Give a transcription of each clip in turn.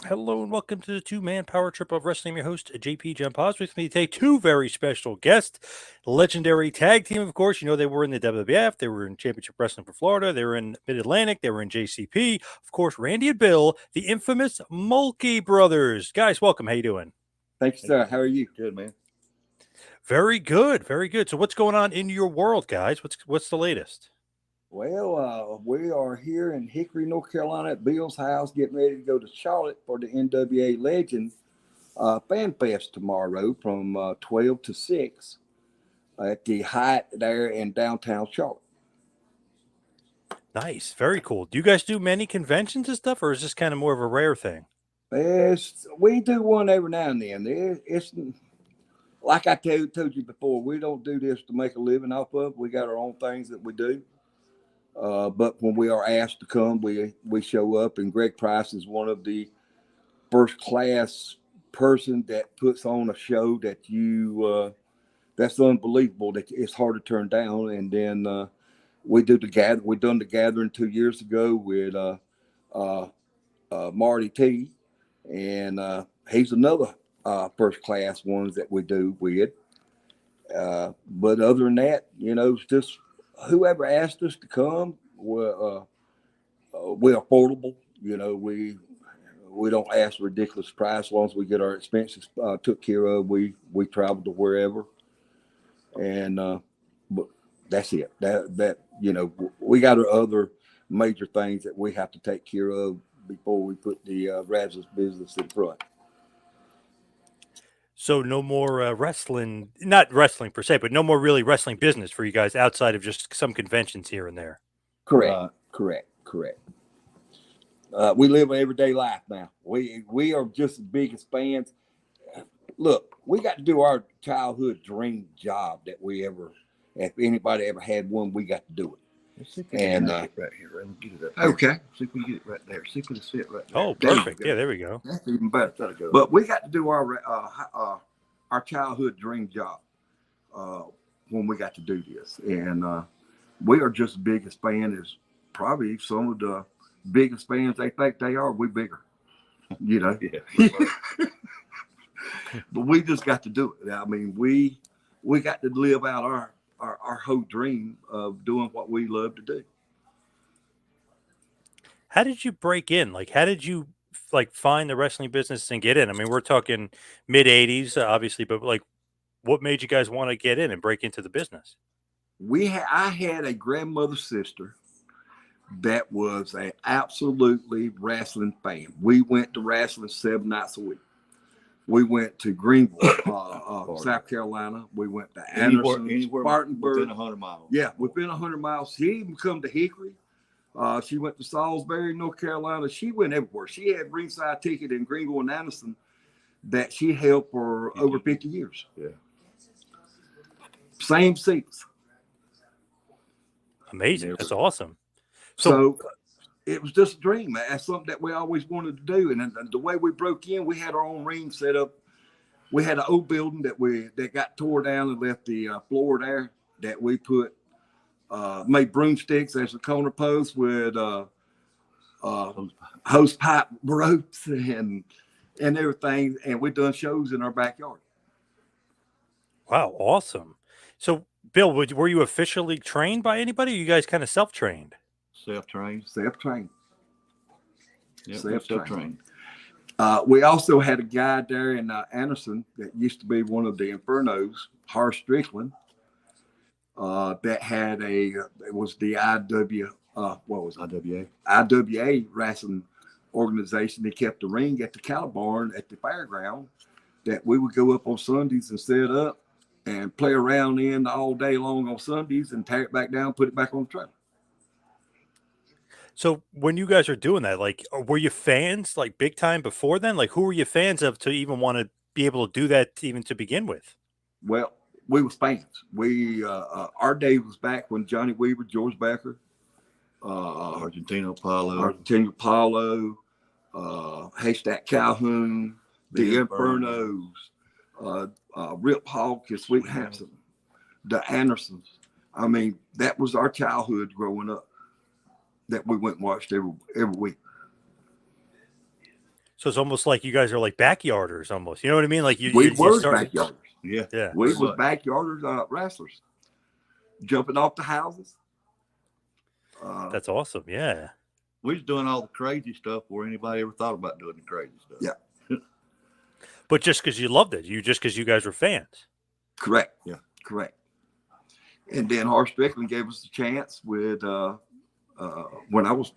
Hello and welcome to the two-man power trip of wrestling. I'm your host, JP John Paz. With me today, two very special guests. Legendary tag team, of course. You know, they were in the WWF. They were in Championship Wrestling for Florida. They were in Mid-Atlantic. They were in JCP. Of course, Randy and Bill, the infamous Mulkey brothers. Guys, welcome. How you doing? Thank you, sir. How are you? Good, man. Very good. Very good. So what's going on in your world, guys? What's the latest? Well, we are here in Hickory, North Carolina at Bill's house, getting ready to go to Charlotte for the NWA Legend Fan Fest tomorrow from 12 to 6 at the Hyatt there in downtown Charlotte. Nice. Very cool. Do you guys do many conventions and stuff, or is this kind of more of a rare thing? We do one every now and then. It's like I told you before, we don't do this to make a living off of. We got our own things that we do. But when we are asked to come, we show up, and Greg Price is one of the first class person that puts on a show that that's unbelievable, that it's hard to turn down. And then we do the gather. We done the gathering 2 years ago with Marty T, and he's another first class ones that we do with. But other than that, it's just whoever asked us to come, we're affordable. We don't ask a ridiculous price. As long as we get our expenses took care of, we travel to wherever, and but that's it. That we got our other major things that we have to take care of before we put the Razzles business in front. So no more wrestling, not wrestling per se, but no more really wrestling business for you guys outside of just some conventions here and there. Correct. We live an everyday life now. We are just the biggest fans. Look, we got to do our childhood dream job that if anybody ever had one, we got to do it. And right here, right? Get it up. Okay. See if we can get it right there. See if we can see it right there. Oh, perfect. Yeah, there we go. That's even better. But we got to do our childhood dream job when we got to do this, and we are just the biggest fan. Is probably some of the biggest fans they think they are. We bigger, Yeah. But we just got to do it. I mean, we got to live out our whole dream of doing what we love to do. How did you break in? Like, how did you find the wrestling business and get in? I mean, we're talking mid '80s, obviously, but what made you guys want to get in and break into the business? I had a grandmother sister that was an absolutely wrestling fan. We went to wrestling 7 nights a week. We went to Greenville, South Carolina. We went to Anderson, anywhere Spartanburg. within 100 miles. Yeah, within 100 miles. She even come to Hickory. She went to Salisbury, North Carolina. She went everywhere. She had ringside ticket in Greenville and Anderson that she held for over 50 years. Yeah. Same seats. Amazing. That's awesome. So it was just a dream. That's something that we always wanted to do. And the way we broke in, we had our own ring set up. We had an old building that got tore down and left the floor there that we made broomsticks as a corner post with hose pipe ropes and everything. And we done shows in our backyard. Wow, awesome. So, Bill, were you officially trained by anybody? Or you guys kind of self-trained? Self-trained. Yep, self-trained. We also had a guy there in Anderson that used to be one of the Infernos, Harsh Strickland, that had it was the IWA wrestling organization. They kept the ring at the cow barn at the fairground that we would go up on Sundays and set up and play around in all day long on Sundays and tear it back down, put it back on the trailer. So when you guys are doing that, were you fans big time before then? Who were you fans of to even want to be able to do that even to begin with? Well, we was fans. Our day was back when Johnny Weaver, George Becker, Argentino Paulo, Haystack Calhoun, the Infernos, Rip Hawk and Sweet Hanson, the Andersons. I mean, that was our childhood growing up that we went and watched every week. So it's almost like you guys are like backyarders, almost. You know what I mean? Like We you were start. backyarders. Yeah. Yeah, We Pretty was much. backyarders wrestlers, jumping off the houses. that's awesome. Yeah. We was doing all the crazy stuff before anybody ever thought about doing the crazy stuff. Yeah. But just because you loved it, just because you guys were fans. Correct. Yeah. Correct. And then Horace Strickland gave us a chance with when I was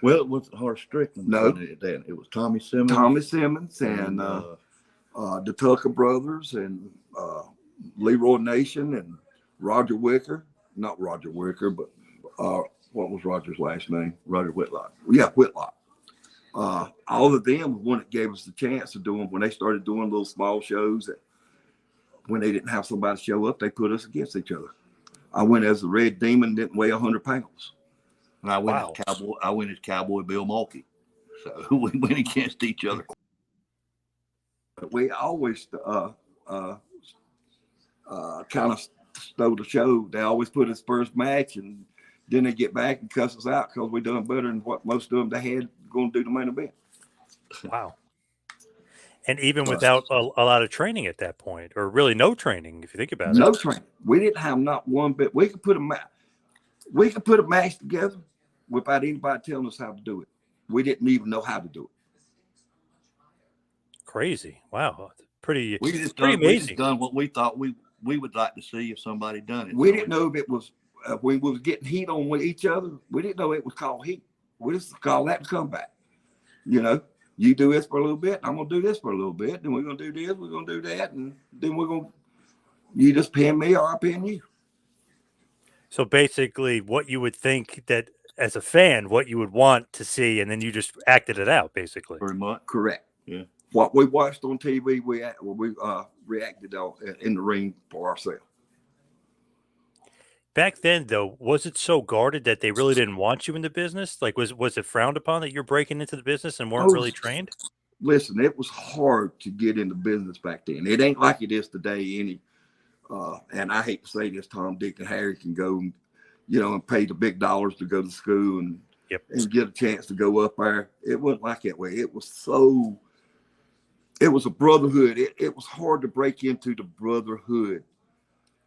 Well, it wasn't Horace Strickland. No. Then it was Tommy Simmons. Tommy Simmons and the Tucker brothers and Leroy Nation and Roger Wicker. Not Roger Wicker, but what was Roger's last name? Roger Whitlock. Yeah, Whitlock. All of them were one that gave us the chance of doing when they started doing little small shows. That when they didn't have somebody show up, they put us against each other. I went as the Red Demon, didn't weigh 100 pounds. And I went Wow. as Cowboy. I went as Cowboy Bill Mulkey. So we went against each other. But we always kind of stole the show. They always put us first match, and then they get back and cuss us out because we done better than what most of them they had going to do the main event. Wow. And even without a lot of training at that point, or really no training, if you think about it. No training. We didn't have not one bit. We could put a match together without anybody telling us how to do it. We didn't even know how to do it. Crazy. Wow. Pretty We amazing. just done what we thought we would like to see if somebody done it. We didn't know if it was we was getting heat on with each other. We didn't know it was called heat. We just call that comeback. You know, you do this for a little bit, I'm gonna do this for a little bit, then we're gonna do this, we're gonna do that, and then you just pin me or I pin you. So basically, what you would think that as a fan, what you would want to see, and then you just acted it out, basically. Pretty much. Correct. Yeah. What we watched on TV, we reacted on in the ring for ourselves. Back then, though, was it so guarded that they really didn't want you in the business? Like, was it frowned upon that you're breaking into the business and weren't really trained? Listen, it was hard to get into business back then. It ain't like it is today. And I hate to say this, Tom, Dick, and Harry can go, and pay the big dollars to go to school and get a chance to go up there. It wasn't like that way. It was a brotherhood. It was hard to break into the brotherhood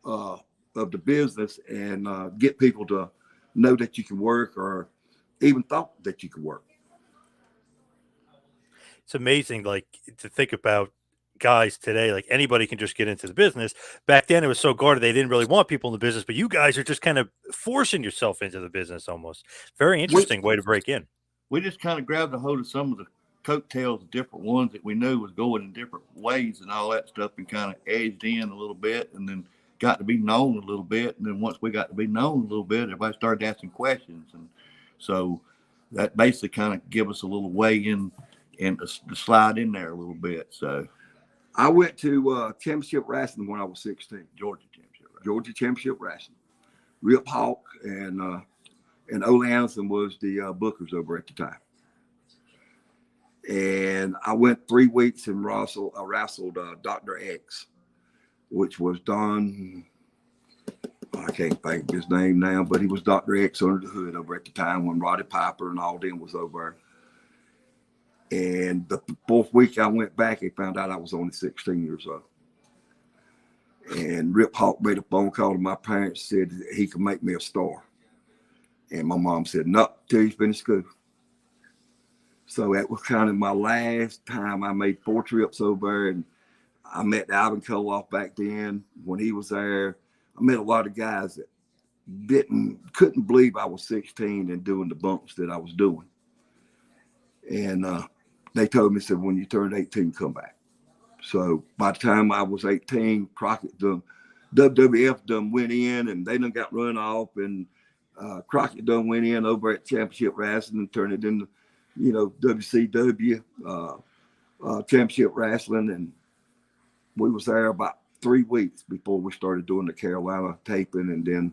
of the business and get people to know that you can work or even thought that you could work. It's amazing, like, to think about guys today, like anybody can just get into the business. Back then it was so guarded they didn't really want people in the business, but you guys are just kind of forcing yourself into the business almost. Very interesting way to break in. We just kind of grabbed a hold of some of the coattails of different ones that we knew was going in different ways and all that stuff, and kind of edged in a little bit, and then got to be known a little bit. And then once we got to be known a little bit, everybody started asking questions, and so that basically kind of give us a little way in and to slide in there a little bit. So I went to championship wrestling when I was 16. Georgia Championship Wrestling. Rip Hawk and Ole Anderson was the bookers over at the time. And I went 3 weeks and wrestled Dr. X, which was Don. I can't think of his name now, but he was Dr. X under the hood over at the time when Roddy Piper and all them was over. And the 4th week I went back, they found out I was only 16 years old. And Rip Hawk made a phone call to my parents, said he could make me a star. And my mom said, no, till you finish school. So that was kind of my last time. I made 4 trips over, and I met Alvin Koloff back then when he was there. I met a lot of guys that couldn't believe I was 16 and doing the bumps that I was doing. And they told me, said, when you turn 18, come back. So by the time I was 18, Crockett done, WWF done went in, and they done got run off, and Crockett done went in over at Championship Wrestling and turned it into, WCW Championship Wrestling. And we was there about 3 weeks before we started doing the Carolina taping. And then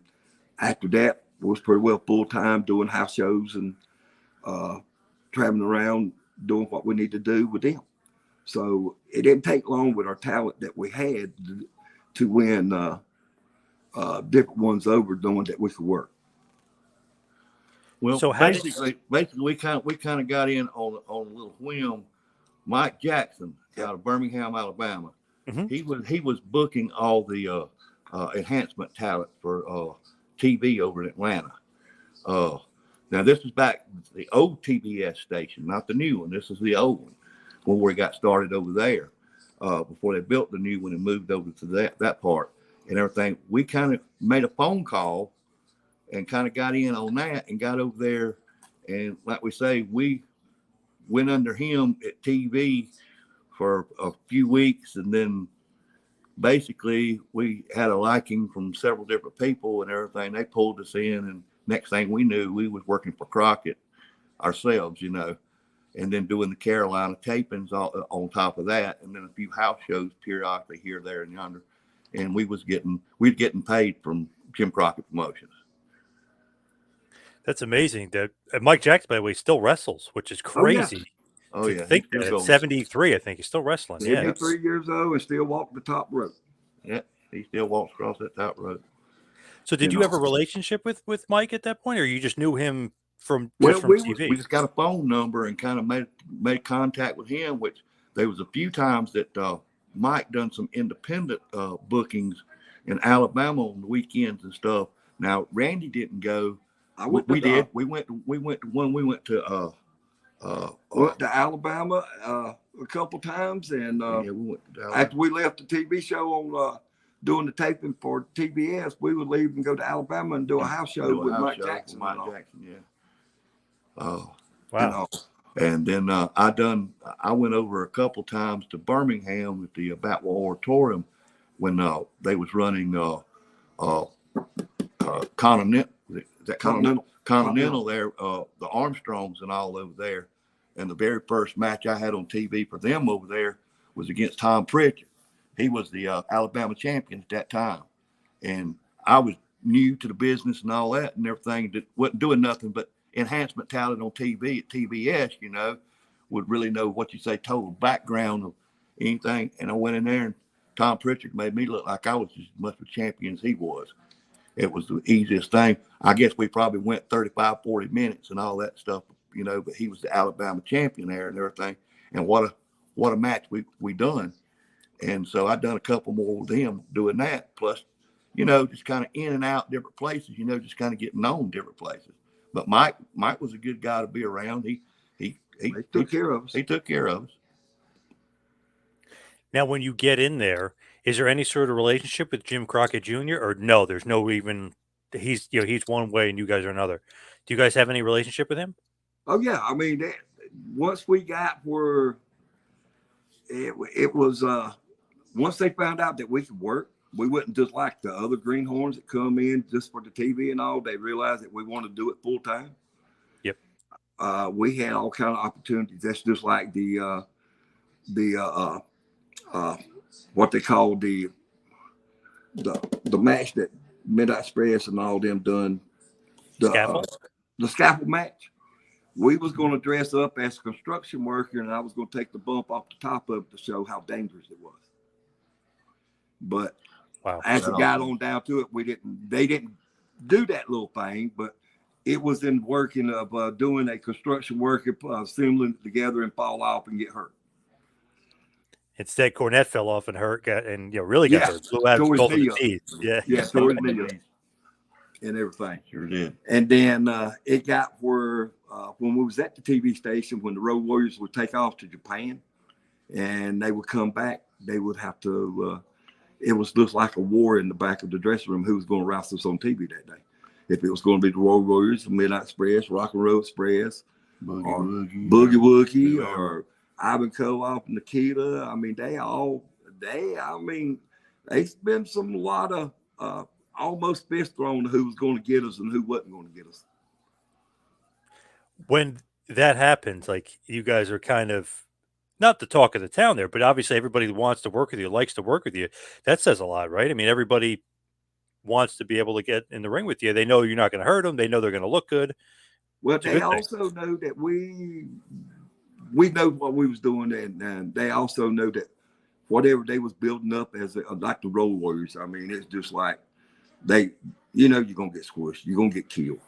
after that, it was pretty well full time doing house shows and traveling around doing what we need to do with them. So it didn't take long with our talent that we had to win different ones over, knowing that we could work. Well, so basically, we kind of got in on a little whim Mike Jackson out of Birmingham, Alabama. Mhm. He was booking all the enhancement talent for TV over in Atlanta. Now this is back the old TBS station, not the new one. This is the old one when we got started over there. Before they built the new one and moved over to that part and everything. We kind of made a phone call and kind of got in on that and got over there. And like we say, we went under him at TV for a few weeks, and then basically we had a liking from several different people and everything. They pulled us in, and next thing we knew, we was working for Crockett ourselves, you know, and then doing the Carolina tapings on top of that, and then a few house shows periodically here, there, and yonder. And we'd getting paid from Jim Crockett Promotions. That's amazing. That Mike Jackson, by the way, still wrestles, which is Oh, yeah. crazy. Oh To yeah, think he's that still at 73, I think he's still wrestling. Yeah. 73 years old and still walk the top rope. Yeah, he still walks across that top road. So did You you know. have a relationship with Mike at that point, or you just knew him from Well, from we TV? We just got a phone number and kind of made contact with him, which there was a few times that Mike done some independent bookings in Alabama on the weekends and stuff. Now Randy didn't go. We did. We went to one. We went to went to Alabama a couple times, and yeah, we went to Alabama. after we left the TV show on doing the taping for TBS, we would leave and go to Alabama and do a house show with Mike Jackson. Mike Jackson, yeah. Wow. You know. And then I went over a couple times to Birmingham at the Batwell Auditorium when they was running Continental there, the Armstrongs and all over there. And the very first match I had on TV for them over there was against Tom Pritchard. He was the Alabama champion at that time. And I was new to the business and all that and everything, that wasn't doing nothing but enhancement talent on TV at TBS, you know, would really know what you say, total background of anything. And I went in there and Tom Pritchard made me look like I was as much a champion as he was. It was the easiest thing. I guess we probably went 35, 40 minutes and all that stuff, you know, but he was the Alabama champion there and everything. And what a match we done. And so I done a couple more with him doing that. Plus, you know, just kind of in and out different places, you know, just kind of getting known different places. But Mike was a good guy to be around. He took care of us. He took care of us. Now, when you get in there, is there any sort of relationship with Jim Crockett Jr. or no? There's no even. He's one way and you guys are another. Do you guys have any relationship with him? Oh yeah, I mean, once we got where it was, once they found out that we could work, we wasn't just like the other greenhorns that come in just for the TV and all. They realized that we want to do it full time. Yep. We had all kind of opportunities. That's just like the what they call the match that Midnight Express and all them done. The scaffold match. We was going to dress up as a construction worker, and I was going to take the bump off the top of it to show how dangerous it was. But as it got on down to it, they didn't do that little thing, but it was in working of doing a construction worker, assembling it together and fall off and get hurt. Instead, Cornette fell off and really got hurt. Blew out both of his knees. Yeah, tore his knee and everything. Sure did. And then it got where when we was at the TV station, when the Road Warriors would take off to Japan and they would come back, they would have to, it was just like a war in the back of the dressing room who was going to wrestle us on TV that day. If it was going to be the Road Warriors, the Midnight Express, Rock and Roll Express, Boogie Woogie, or Ivan Koloff and Nikita. I mean, there's been a lot of almost fist thrown to who was going to get us and who wasn't going to get us. When that happens, like you guys are kind of not the talk of the town there, but obviously everybody wants to work with you, likes to work with you. That says a lot, right? I mean, everybody wants to be able to get in the ring with you. They know you're not going to hurt them. They know they're going to look good. Well, they also know that we know what we was doing, and they also know that whatever they was building up as like the Road Warriors. I mean, it's just like you're gonna get squished, you're gonna get killed,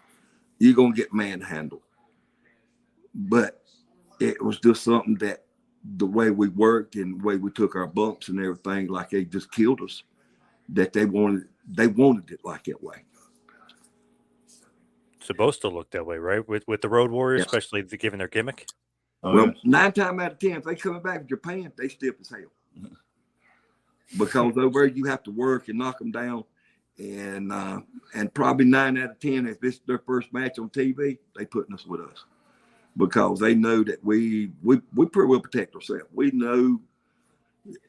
you're gonna get manhandled. But it was just something that the way we worked and the way we took our bumps and everything, like they just killed us, that they wanted it like that way. Supposed to look that way, right? With the Road Warriors, Yes. especially given their gimmick. Oh, Well, yes. 9 times out of 10, if they coming back to Japan, they stiff as hell. Because over there you have to work and knock them down. And probably 9 out of 10, if it's their first match on TV, they putting us with us. Because they know that we pretty well protect ourselves. We know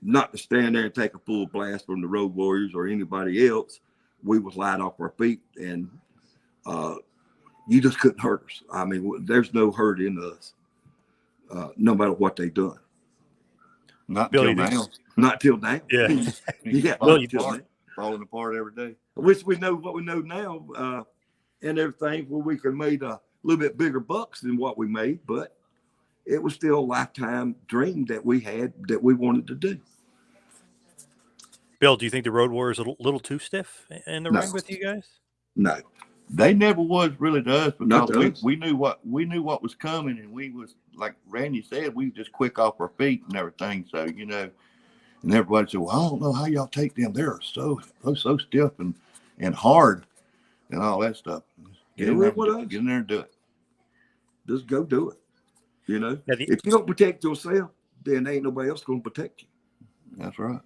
not to stand there and take a full blast from the Road Warriors or anybody else. We was light off our feet, and you just couldn't hurt us. I mean, there's no hurt in us, no matter what they done. Not Billy, till now. Not till now. Yeah. Yeah, Well, not till now. Falling apart every day. I wish we know what we know now, and everything, where we could have made a little bit bigger bucks than what we made, but it was still a lifetime dream that we had that we wanted to do. Bill, do you think the Road Warriors are a little too stiff in the No. ring with you guys? No, They never was really to us Not because to us. we knew what was coming, and we was, like Randy said, we was just quick off our feet and everything. So, you know, and everybody said, well, I don't know how y'all take them. They're so stiff and hard and all that stuff. Get in there and do it. just go do it. You know, Now, if you don't protect yourself, then ain't nobody else going to protect you. That's right.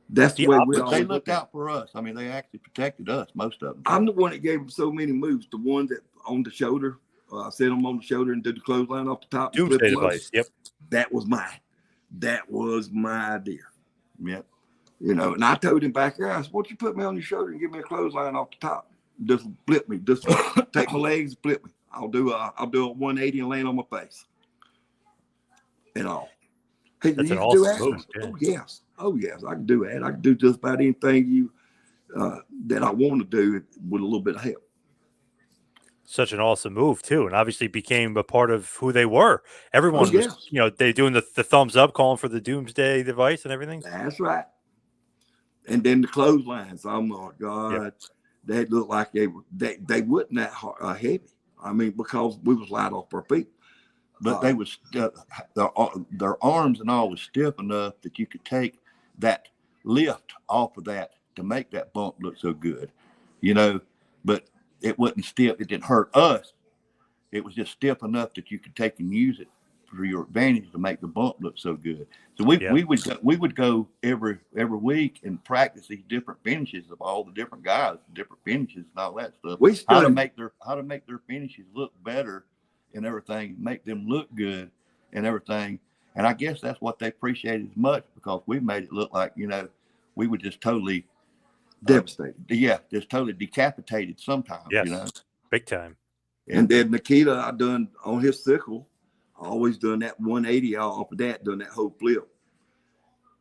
That's the way we But all they look looked at it. out for us. I mean, they actually protected us, most of them. I'm the one that gave them so many moves. The one that on the shoulder, set them on the shoulder and did the clothesline off the top. and flip Doomsday them over. device. Yep. That was mine. That was my idea. Yep. You know, and I told him back there, I said, why don't you put me on your shoulder and give me a clothesline off the top? Just flip me. Just take my legs, flip me. I'll do a 180 and land on my face. And all. Hey, That's you an can do awesome that? move, yeah. Oh yes. Oh yes. I can do that. I can do just about anything that I want to do with a little bit of help. Such an awesome move too, and obviously became a part of who they were. Everyone yes. was, you know, they doing the thumbs up, calling for the Doomsday device and everything. That's right. And then the clotheslines. Oh my God, they looked like they wasn't that heavy. I mean, because we was light off our feet. But they was their arms and all was stiff enough that you could take that lift off of that to make that bump look so good, you know. But it wasn't stiff. It didn't hurt us. It was just stiff enough that you could take and use it for your advantage to make the bump look so good. So we would go every week and practice these different finishes of all the different guys, different finishes and all that stuff. How to make their finishes look better and everything, make them look good and everything. And I guess that's what they appreciated as much, because we made it look like, you know, we were just totally devastated. Just totally decapitated sometimes, Yes, you know. big time. And then Nikita, I done on his sickle, I always done that 180 off of that, done that whole flip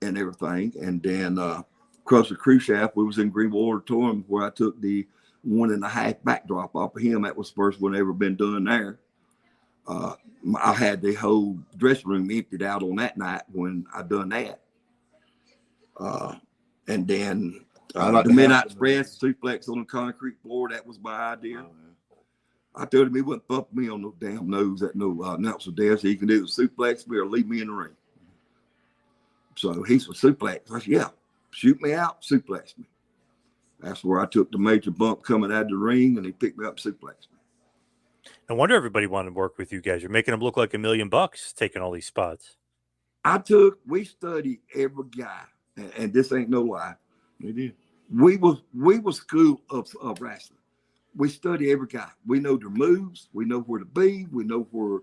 and everything. And then across the cruise shaft, we was in Greenville Auditorium where I took the 1.5 backdrop off of him. That was the first one ever been done there. I had the whole dressing room emptied out on that night when I done that. And then the Midnight Express suplex on the concrete floor, that was my idea. I told him he wouldn't bump me on no damn nose at no announcer desk. He can do the suplex me or leave me in the ring. So he's a suplex. I said, yeah, shoot me out, suplex me. That's where I took the major bump coming out of the ring, and he picked me up, suplexed me. No wonder everybody wanted to work with you guys. You're making them look like $1 million taking all these spots. We studied every guy, and this ain't no lie. We did. We was school of wrestling. We study every guy. We know their moves. We know where to be. We know where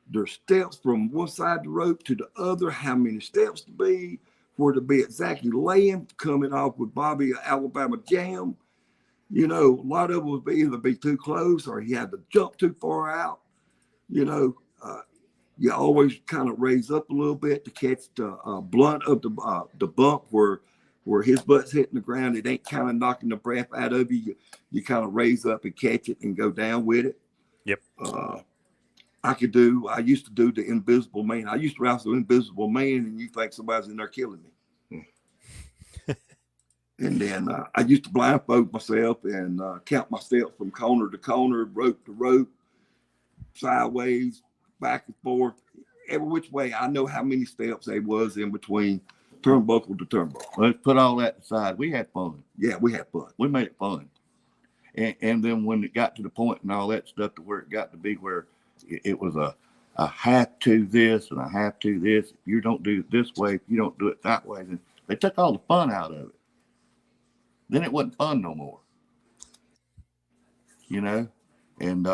their steps from one side of the rope to the other, how many steps to be, where to be exactly laying, coming off with Bobby Alabama Jam. You know, a lot of them would either be too close or he had to jump too far out. You know, you always kind of raise up a little bit to catch the blunt of the bump where his butt's hitting the ground. It ain't kind of knocking the breath out of you. You kind of raise up and catch it and go down with it. Yep. I used to do the Invisible Man. I used to wrestle Invisible Man, and you think somebody's in there killing me. And then I used to blindfold myself and count my steps from corner to corner, rope to rope, sideways, back and forth. every which way. I know how many steps there was in between turnbuckle to turnbuckle. Let's put all that aside. We had fun. Yeah, we had fun. We made it fun. And then when it got to the point and all that stuff to where it got to be where it was a have to this and a have to this. If you don't do it this way, if you don't do it that way, then they took all the fun out of it. Then it wasn't fun no more. You know? And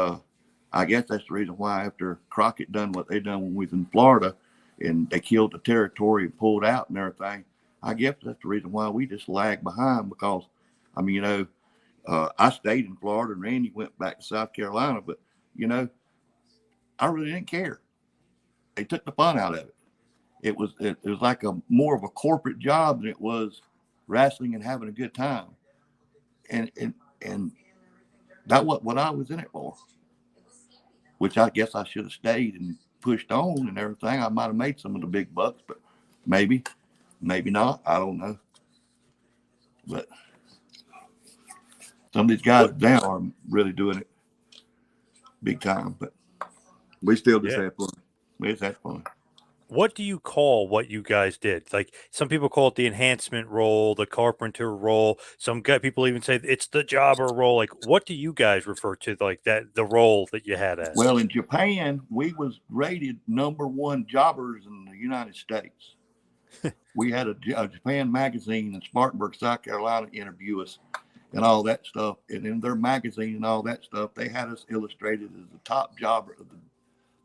I guess that's the reason why after Crockett done what they done when we was in Florida and they killed the territory and pulled out and everything, I guess that's the reason why we just lagged behind because, I mean, you know, I stayed in Florida and Randy went back to South Carolina, but, you know, I really didn't care. They took the fun out of it. It was like more of a corporate job than it was wrestling and having a good time. And that was what I was in it for, which I guess I should have stayed and pushed on and everything. I might have made some of the big bucks, but maybe not. I don't know. But some of these guys now are really doing it big time, but we still just have fun. We just had fun. What do you call what you guys did? Like some people call it the enhancement role, the carpenter role. Some people even say it's the jobber role. Like, what do you guys refer to like that, the role that you had as? Well, in Japan, we was rated #1 jobbers in the United States. We had a Japan magazine in Spartanburg, South Carolina, interview us and all that stuff. And in their magazine and all that stuff, they had us illustrated as the top jobber,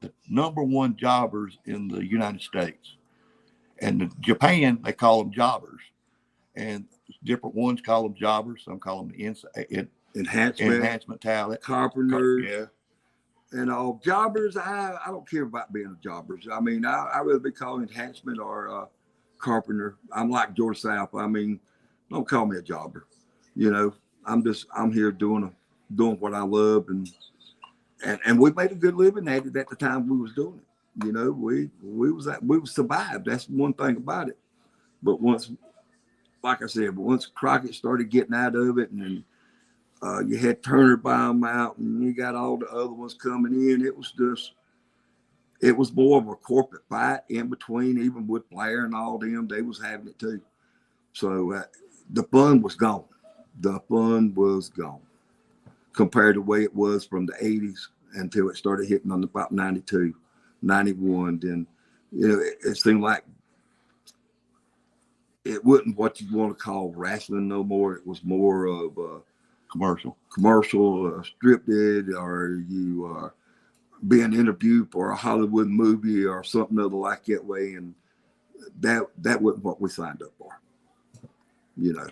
the #1 jobbers in the United States. And in Japan, they call them jobbers. And different ones call them jobbers. Some call them enhancement talent. Carpenters. Yeah. And all jobbers, I don't care about being a jobbers. I mean, I rather be called enhancement or carpenter. I'm like George South. I mean, don't call me a jobber. You know, I'm here doing what I love, and we made a good living at it at the time we was doing it. You know, we survived. That's one thing about it. But once, like I said, once Crockett started getting out of it, and you had Turner buy them out, and you got all the other ones coming in, it was more of a corporate fight in between. Even with Blair and all them, they was having it too. So the fun was gone. The fun was gone compared to the way it was from the 80s until it started hitting on about 92, 91. Then, you know, it seemed like it wasn't what you want to call wrestling no more. It was more of commercial, scripted, or you being interviewed for a Hollywood movie or something other like that way. And that wasn't what we signed up for, you know.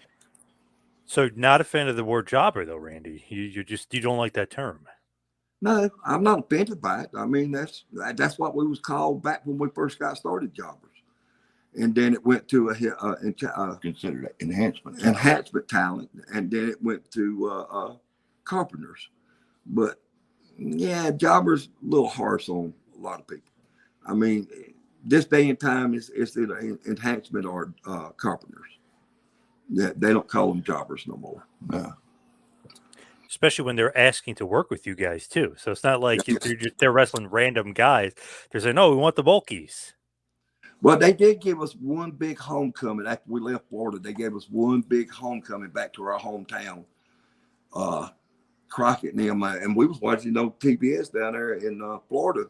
So not a fan of the word jobber though, Randy. You don't like that term. No, I'm not offended by it. I mean, that's what we was called back when we first got started, jobbers. And then it went to considered enhancement talent, and then it went to carpenters. But yeah, jobbers a little harsh on a lot of people. I mean, this day and time it's either enhancement or carpenters. Yeah, they don't call them jobbers no more. No. Especially when they're asking to work with you guys too. So it's not like they're wrestling random guys. They're saying, "No, we want the Mulkeys." Well, they did give us one big homecoming after we left Florida. They gave us one big homecoming back to our hometown, Crockett and them, and we was watching TBS down there in Florida,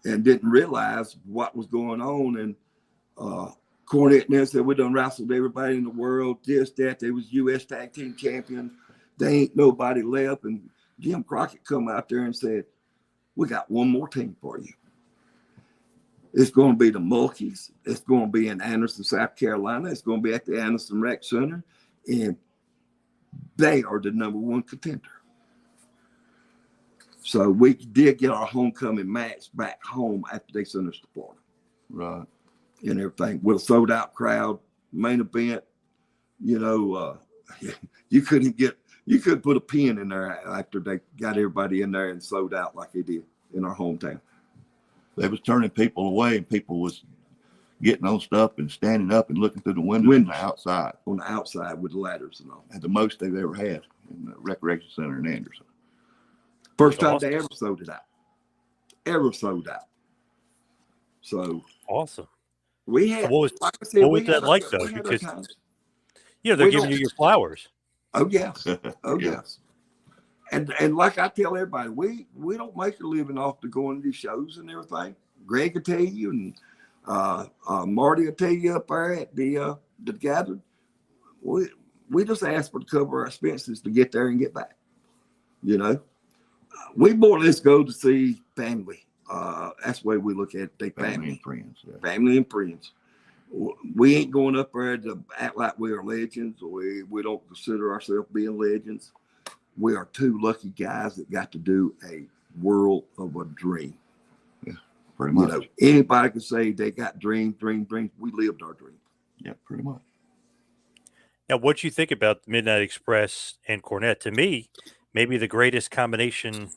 and didn't realize what was going on. And Cornette and them said, "We done wrestled everybody in the world. This, that. They was U.S. Tag Team Champions. They ain't nobody left." And Jim Crockett come out there and said, "We got one more team for you. It's going to be the Mulkeys. It's going to be in Anderson, South Carolina. It's going to be at the Anderson Rec Center. And they are the #1 contender." So we did get our homecoming match back home after they sent us to Florida. Right. And everything with a sold out crowd, main event. You know, you couldn't put a pin in there after they got everybody in there and sold out like they did in our hometown. They was turning people away, and people was getting on stuff and standing up and looking through the windows on the outside. On the outside with the ladders and all. At the most they've ever had in the recreation center in Anderson. First time they ever sold it out. Ever sold out. So Awesome. we So had, like I said, what was that like though? we had our Because times. they're We giving don't. you your flowers. Oh yes. Oh Yeah. yes. And like I tell everybody, we don't make a living off the going to these shows and everything. Greg will tell you, and Marty will tell you up there at the gathering. We just ask for to cover our expenses to get there and get back. You know, we more or less go to see family. That's the way we look at it. They Family and friends. Yeah. family and friends. We ain't going up there to act like we are legends. We don't consider ourselves being legends. We are two lucky guys that got to do a world of a dream. Yeah, pretty much. You know, anybody can say they got dreams. We lived our dream. Yeah, pretty much. Now, what you think about Midnight Express and Cornette? To me, maybe the greatest combination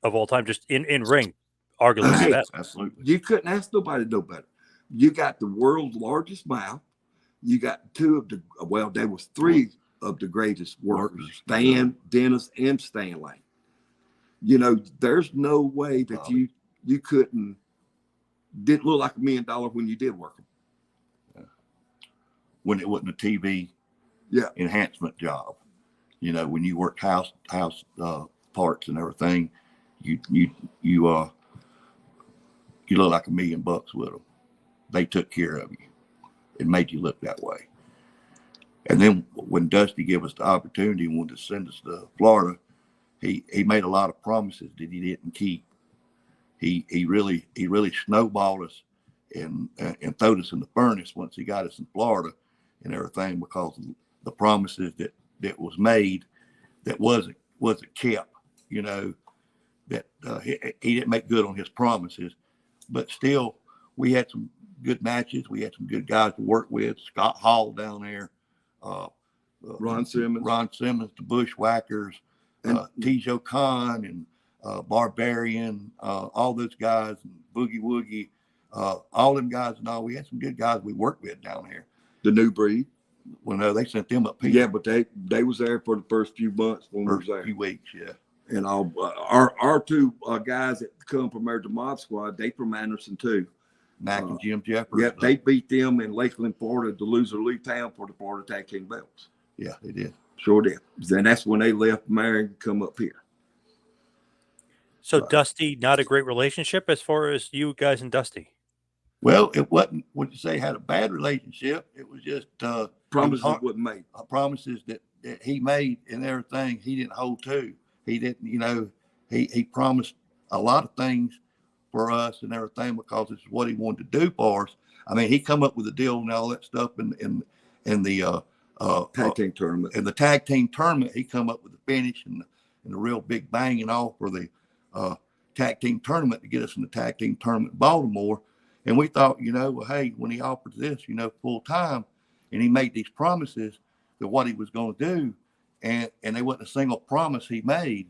of all time, just in ring, arguably the Hey, best. Absolutely. you couldn't ask nobody to know better. You got the world's largest mouth. You got two of the, well, there was three of the greatest workers, Stan, Dennis, and Stanley. You know, there's no way that you didn't look like $1 million when you did work them. When it wasn't a TV enhancement job, you know, when you worked house parts and everything, you look like $1 million with them. They took care of you. It made you look that way. And then when Dusty gave us the opportunity and wanted to send us to Florida, he made a lot of promises that he didn't keep. He really snowballed us and throwed us in the furnace once he got us in Florida and everything, because of the promises that was made that wasn't kept. You know, that he didn't make good on his promises, but still we had some good matches. We had some good guys to work with. Scott Hall down there, Ron Simmons, the Bushwhackers, Tijo Khan, and Barbarian, all those guys, and Boogie Woogie, all them guys and all. We had some good guys we worked with down here. The New Breed. Well, no, they sent them up here. Yeah, but they was there for the first few months when we was there. Few weeks, yeah. And all our two guys that come from there, the Mob Squad, they from Anderson too. Mac and Jim Jeffers. Yep, they beat them in Lakeland, Florida, to lose their league town for the Florida Tag Team belts. Yeah, they did. Sure did. And that's when they left Mary and come up here. So Dusty, not a great relationship as far as you guys and Dusty. Well, it wasn't, would you say, had a bad relationship. It was just Promises wasn't made. Promises that he made and everything he didn't hold to. He didn't, you know, he promised a lot of things for us and everything because it's what he wanted to do for us. I mean, he come up with a deal and all that stuff in the tag team tournament. In the tag team tournament, he come up with the finish and the real big bang and all for the tag team tournament to get us in the tag team tournament in Baltimore. And we thought, you know, well, hey, when he offered this, you know, full time, and he made these promises that what he was going to do, and there wasn't a single promise he made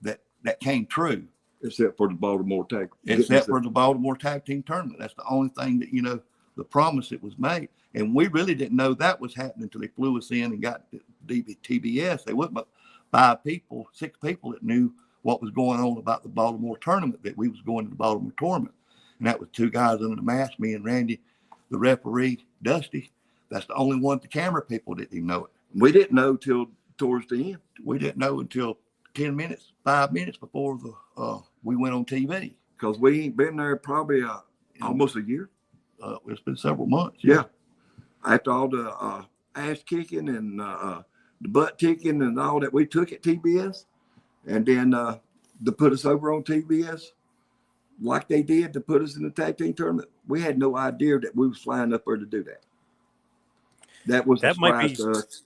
that came true. Except for the Baltimore tag. Except for the Baltimore tag team tournament. That's the only thing that, you know, the promise that was made. And we really didn't know that was happening until they flew us in and got TBS. There wasn't but 6 people that knew what was going on about the Baltimore tournament, that we was going to the Baltimore tournament. And that was 2 guys under the mask, me and Randy, the referee, Dusty. That's the only one, the camera people didn't even know it. We didn't know till towards the end. We didn't know until 5 minutes before we went on TV. Because we ain't been there probably almost a year. It's been several months. Yeah. After all the ass kicking and the butt kicking and all that we took at TBS, and then to put us over on TBS, like they did to put us in the tag team tournament, we had no idea that we was flying up there to do that. That was a surprise to us.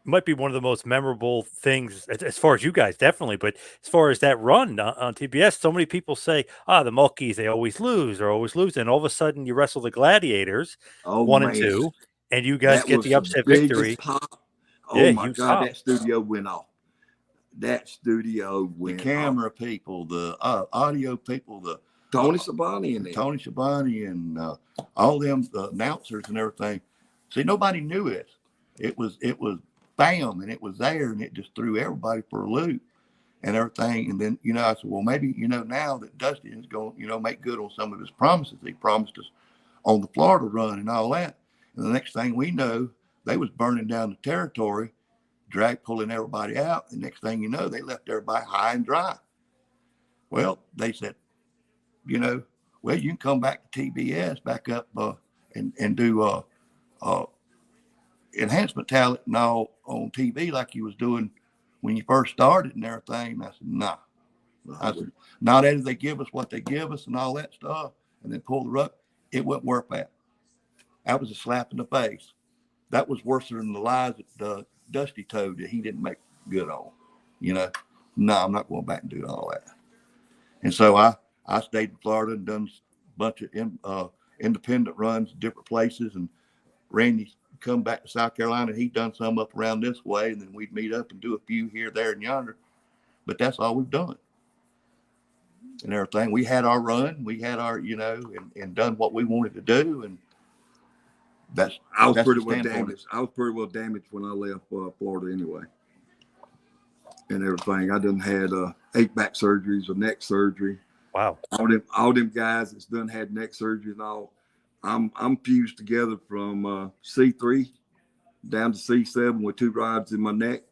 Might be one of the most memorable things as far as you guys, definitely. But as far as that run on TBS, so many people say, the Mulkeys, they always lose. And all of a sudden you wrestle the Gladiators 1 and 2, and you guys get the upset victory. Pop. Oh my God, that studio went off. That studio went off. The camera off. people, the audio people, the Tony Schiavone and all them, the announcers and everything. See, nobody knew it. It was bam, and it was there, and it just threw everybody for a loop. and everything. And then, I said, well, maybe, now that Dusty is going, make good on some of his promises. He promised us on the Florida run and all that. And the next thing we know, they was burning down the territory, pulling everybody out. And next thing you know, they left everybody high and dry. Well, they said, well, you can come back to TBS, back up and do enhancement talent and all on TV like you was doing when you first started and everything. And I said, nah. I said, not only they give us what they give us and all that stuff and then pull the rug, it wouldn't work that. That was a slap in the face. That was worse than the lies that Dusty told that he didn't make good on. No, I'm not going back and do all that. And so I stayed in Florida and done a bunch of independent runs, different places. And Randy come back to South Carolina. He'd done some up around this way, and then we'd meet up and do a few here, there, and yonder. But that's all we've done. And everything. We had our run. We had our, and done what we wanted to do. And I was pretty well damaged. I was pretty well damaged when I left Florida anyway. And everything. I done had 8 back surgeries, a neck surgery. Wow. All them guys that's done had neck surgery and all. I'm fused together from C3 down to C7 with 2 rods in my neck.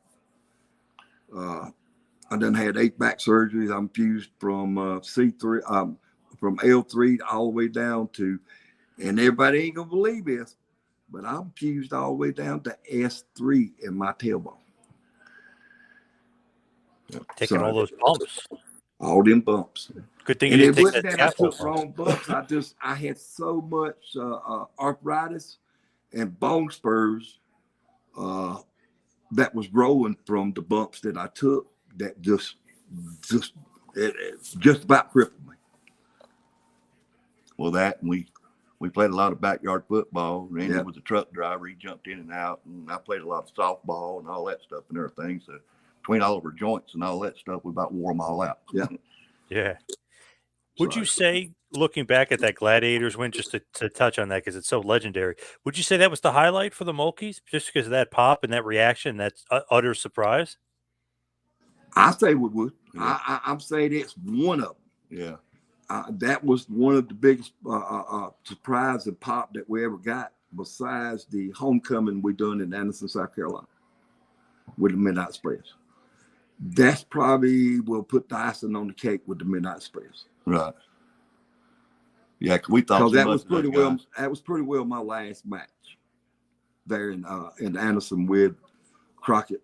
I done had 8 back surgeries. I'm fused from C3, from L3 all the way down to, and everybody ain't gonna believe this, but I'm fused all the way down to S3 in my tailbone. Taking all those bumps. All them bumps. Good thing you didn't take that I took wrong bumps. I had so much arthritis and bone spurs that was growing from the bumps that I took that just about crippled me. Well, that and we played a lot of backyard football. Randy was a truck driver. He jumped in and out, and I played a lot of softball and all that stuff and everything. So between all of our joints and all that stuff, we about wore them all out. Yeah. Yeah. Would you say, looking back at that Gladiators win, just to touch on that because it's so legendary, would you say that was the highlight for the Mulkeys just because of that pop and that reaction, that utter surprise? I say we would. Yeah. I'm saying it's one of them. Yeah. That was one of the biggest surprise and pop that we ever got, besides the homecoming we done in Anderson, South Carolina, with the Midnight Express. That's probably will put the icing on the cake with the Midnight Express. Right. Yeah, we thought because that was pretty well. That was pretty well my last match there in Anderson with Crockett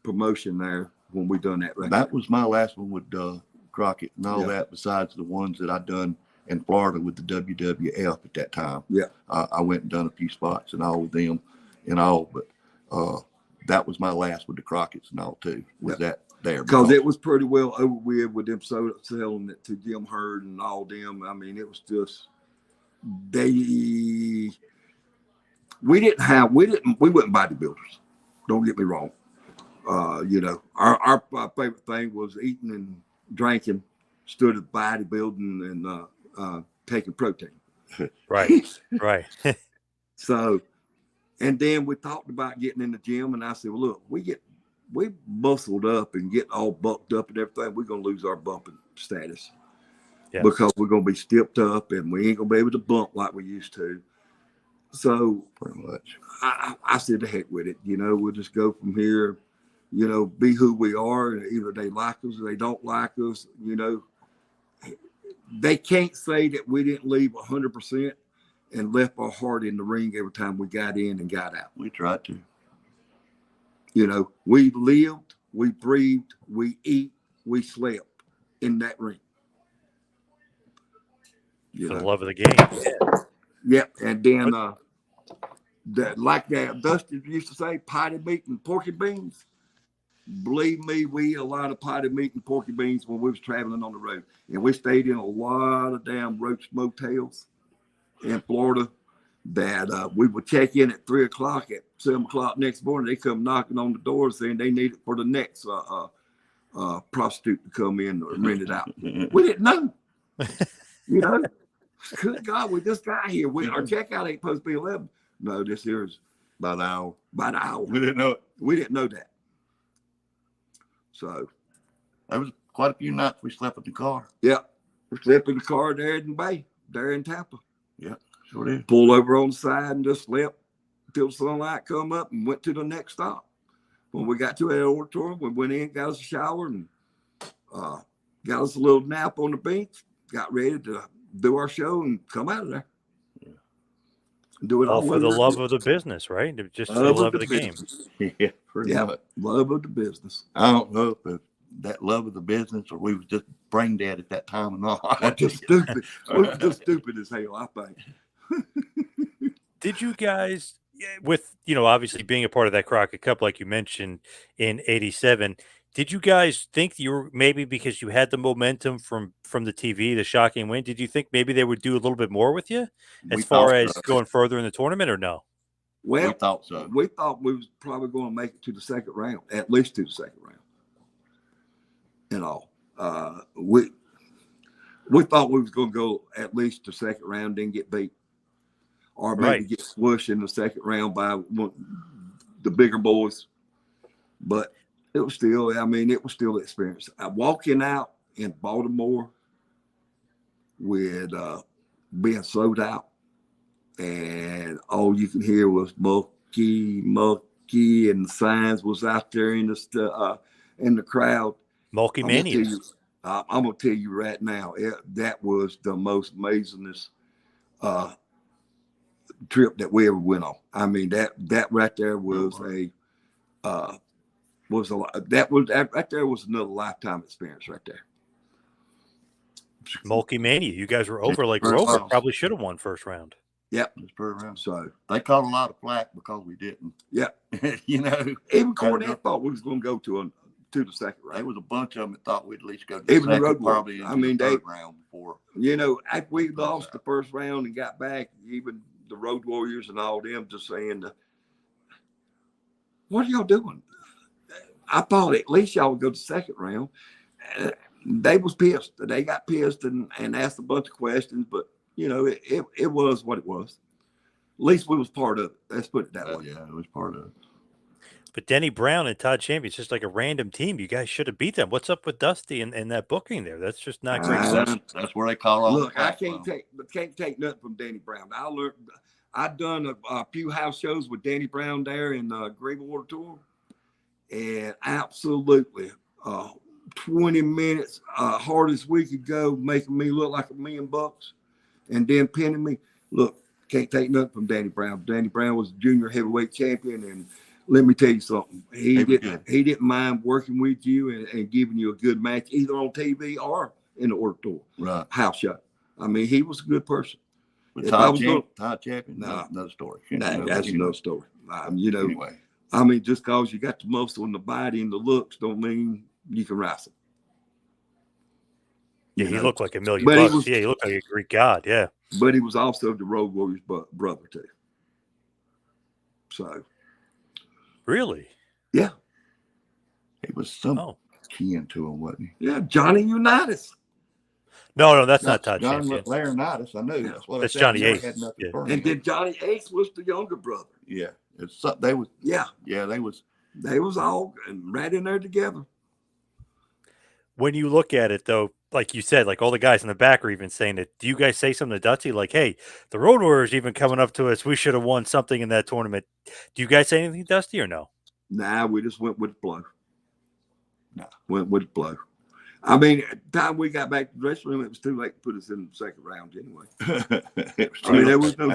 promotion there when we done that record. That was my last one with Crockett and all that. Besides the ones that I done in Florida with the WWF at that time. Yeah, I went and done a few spots and all with them and all, but that was my last with the Crockett's and all too. Was that there? Because it was pretty well over with them selling it to Jim Hurd and all them. I mean, it was just we weren't bodybuilders. Don't get me wrong. Our favorite thing was eating and drinking, stood at bodybuilding and taking protein. Right, right. So, and then we talked about getting in the gym, and I said, well, look, we muscled up and get all bucked up and everything, we're going to lose our bumping status. Yes. Because we're going to be stepped up and we ain't going to be able to bump like we used to. So pretty much, I said, the heck with it. We'll just go from here, be who we are. Either they like us or they don't like us. They can't say that we didn't leave 100% and left our heart in the ring every time we got in and got out. We tried to. We lived, we breathed, we eat, we slept in that ring. For the love of the game. Yep. And then, like that Dusty used to say, potty meat and porky beans. Believe me, we ate a lot of potty meat and porky beans when we was traveling on the road. And we stayed in a lot of damn roach motels in Florida that we would check in at 3 o'clock. At 7 o'clock next morning, they come knocking on the door saying they need it for the next prostitute to come in or rent it out. We didn't know. Good God, we just got here. Our checkout ain't supposed to be 11. No, this here is by the hour. By the hour. We didn't know it. We didn't know that. So, There was quite a few nights we slept in the car. Yeah. We slept in the car there in the bay, there in Tampa. Yeah, sure did. Pulled over on the side and just slept till sunlight come up and went to the next stop. When we got to the auditorium, we went in, got us a shower, and got us a little nap on the beach, got ready to do our show and come out of there. Yeah. Do it all all for the love of the business, right? Just for the love of the game. Yeah, pretty much. Love of the business. I don't know if that love of the business or we was just brain dead at that time or not. Just stupid. We were just stupid as hell, I think. Did you guys, with, obviously being a part of that Crockett Cup, like you mentioned in '87, did you guys think you were, maybe because you had the momentum from the TV, the shocking win, did you think maybe they would do a little bit more with you as far as going further in the tournament, or no? Well, we thought so. We thought we was probably going to make it to the second round, at least to the second round. We thought we was going to go at least the second round, then get beat, or maybe get smushed in the second round by the bigger boys. But it was still an experience. Walking out in Baltimore with being sold out, and all you can hear was Mulkey, and the signs was out there in the crowd. Mulkey Mania. I'm gonna tell you right now, that was the most amazingest trip that we ever went on. I mean, that right there was right there was another lifetime experience right there. Mulkey Mania. You guys were over like Rover. Probably should have won first round. Yep. It was first round. So they caught a lot of flack because we didn't. Yeah. Even Cornette thought we was going to go to the second round. There was a bunch of them that thought we'd at least go to the second, probably the third round before. After we lost the first round and got back, even the Road Warriors and all them just saying, what are y'all doing? I thought at least y'all would go to the second round. They was pissed. They got pissed and asked a bunch of questions, but it was what it was. At least we was part of it. Let's put it that way. Yeah, it was part of it. But Denny Brown and Todd Champion, it's just like a random team. You guys should have beat them. What's up with Dusty and that booking there? That's just not great. That's where they call all. Look, I can't take nothing from Danny Brown. I've done a few house shows with Danny Brown there in Greenville Auditorium, and absolutely 20 minutes hard as we could go, making me look like $1 million, and then pinning me. Look, can't take nothing from Danny Brown. Danny Brown was junior heavyweight champion, and let me tell you something. He didn't mind working with you and giving you a good match, either on TV or in the auditorium house show. I mean, he was a good person. But Todd Champion, another story. That's another story. Anyway. I mean, just because you got the muscle and the body and the looks don't mean you can wrestle. Yeah, he looked like $1 million. He looked like a Greek god. Yeah. But he was also the Road Warriors brother, too. So. Really? Yeah. He was some kin to him, wasn't he? Yeah, Johnny Unitas. No, that's not Todd John Champion. Laurinaitis, I knew. That's Johnny Ace. And then Johnny Ace was the younger brother. Yeah. They was. Yeah. Yeah, they was all right in there together. When you look at it, though, like you said, like all the guys in the back are even saying it. Do you guys say something to Dusty like, hey, the Road Warriors even coming up to us, we should have won something in that tournament? Do you guys say anything to Dusty or no? Nah, we just went with the flow. Went with the flow. I mean, at the time we got back to the dressing room, it was too late to put us in the second round anyway. There was no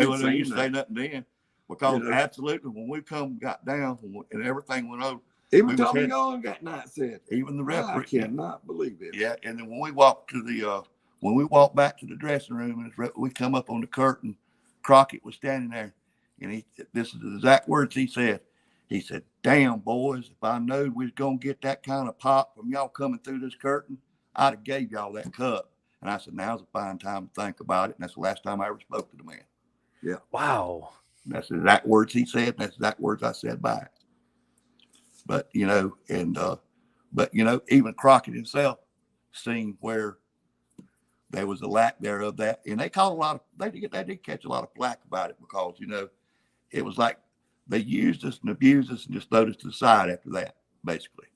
say nothing then. Because absolutely, when we got down and everything went over, even Tommy Young got not said. Even the referee. I cannot believe it. Yeah, and then when we walked back to the dressing room, and we come up on the curtain, Crockett was standing there, and this is the exact words he said. He said, "Damn, boys, if I knowed we was gonna get that kind of pop from y'all coming through this curtain, I'd have gave y'all that cup." And I said, "Now's a fine time to think about it." And that's the last time I ever spoke to the man. Yeah. Wow. That's the exact words he said. And that's the exact words I said back. But even Crockett himself seen where there was a lack there of that, and they caught they did catch a lot of flack about it because it was like they used us and abused us and just throwed us to the side after that, basically.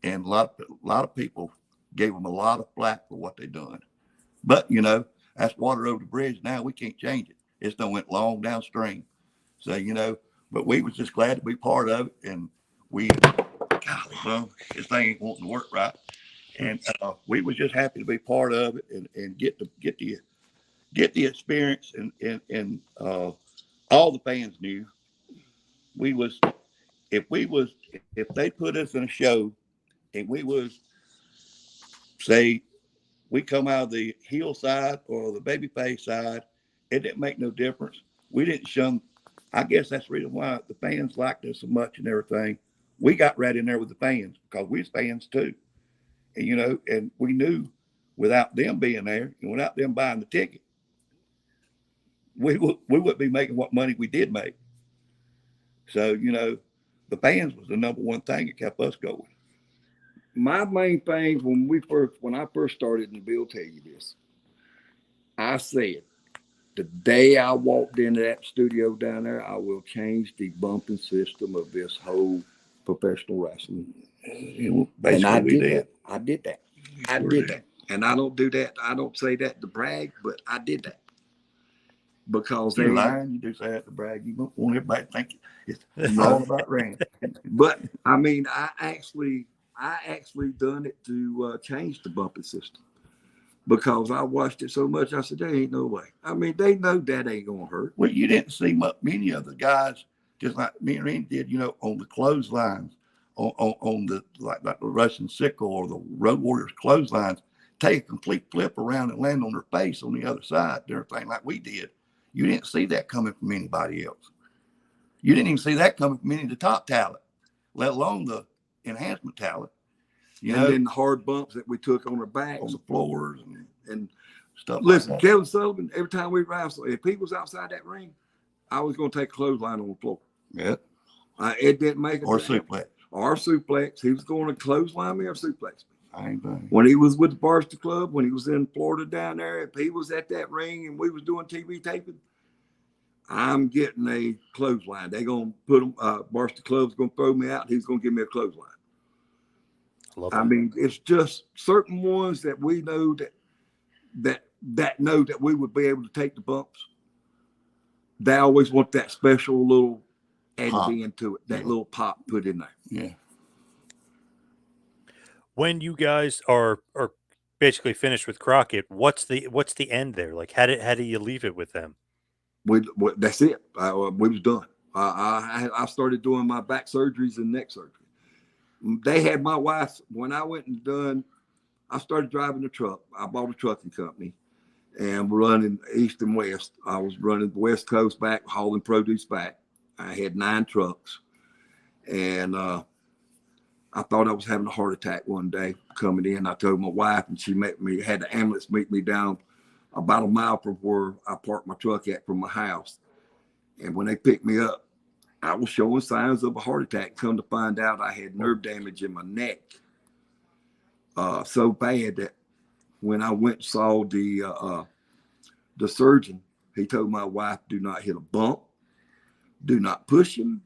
and a lot of people gave them a lot of flack for what they done. But you know, that's water over the bridge. Now we can't change it. It's done went long downstream. So you know, but we was just glad to be part of it, and we, golly, well, this thing ain't wanting to work right, and we was just happy to be part of it and get the experience, and all the fans knew we was if they put us in a show and we was say we come out of the heel side or the babyface side, it didn't make no difference. We didn't shun. I guess that's the reason why the fans liked us so much and everything. We got right in there with the fans because we was fans too. And, you know, and we knew without them being there and without them buying the ticket, we wouldn't be making what money we did make. So, you know, the fans was the number one thing that kept us going. My main thing when I first started, and Bill tell you this, I said, the day I walked into that studio down there, I will change the bumping system of this whole professional wrestling. You know, And I basically we did did. that. I did that. I Sure did did. that. And I don't do that. I don't say that to brag, but I did that. Because You're lying. You do say that to brag. You don't want everybody to think it's all about Randy. But I mean, I actually done it to change the bumping system because I watched it so much. I said, there ain't no way. I mean, they know that ain't gonna hurt. Well, you didn't see many of the guys just like me and Randy did, you know, on the clotheslines, on the like the Russian sickle or the Road Warriors clotheslines, take a complete flip around and land on their face on the other side and everything like we did. You didn't see that coming from anybody else. You didn't even see that coming from any of the top talent, let alone the enhancement talent. You And know, then the hard bumps that we took on our backs on the floors and stuff. listen, like that. Kevin Sullivan, every time we wrestled, if he was outside that ring, I was going to take a clothesline on the floor. Yeah. It didn't make a Or difference. suplex. Or suplex. He was going to clothesline me or suplex me. I ain't buying. When he was with the Varsity Club, when he was in Florida down there, if he was at that ring and we was doing TV taping, I'm getting a clothesline. They gonna put him. Varsity Club's gonna throw me out. He's gonna give me a clothesline. I mean, it's just certain ones that we know that know that we would be able to take the bumps. They always want that special little added into it, that little pop put in there. Yeah. When you guys are basically finished with Crockett, what's the end there? Like, how do you leave it with them? That's it. We was done. I started doing my back surgeries and neck surgery. They had my wife when I went and done. I started driving the truck. I bought a trucking company, and we're running east and west. I was running the West Coast back, hauling produce back. I had 9 trucks, and I thought I was having a heart attack one day coming in. I told my wife, and she had the ambulance meet me down about a mile from where I parked my truck at from my house. And when they picked me up, I was showing signs of a heart attack. Come to find out, I had nerve damage in my neck, so bad that when I went and saw the surgeon, he told my wife, do not hit a bump, do not push him,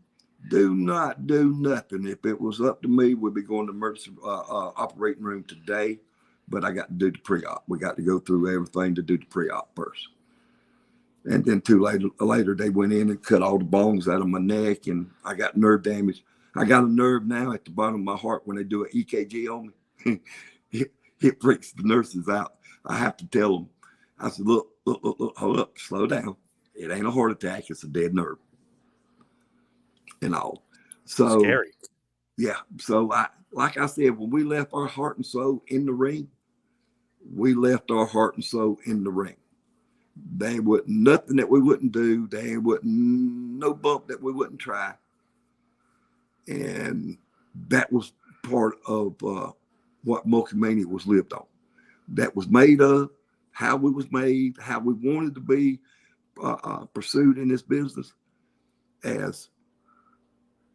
do not do nothing. If it was up to me, we'd be going to emergency operating room today, but I got to do the pre-op. We got to go through everything to do the pre-op first. And then later, they went in and cut all the bones out of my neck, and I got nerve damage. I got a nerve now at the bottom of my heart when they do an EKG on me. It freaks the nurses out. I have to tell them. I said, look, hold up, slow down. It ain't a heart attack. It's a dead nerve. And all. So Scary. Yeah. So like I said, when we left our heart and soul in the ring, we left our heart and soul in the ring. There wasn't nothing that we wouldn't do. There wasn't no bump that we wouldn't try. And that was part of what Mulkey Mania was lived on. That was made of how we was made, how we wanted to be pursued in this business, as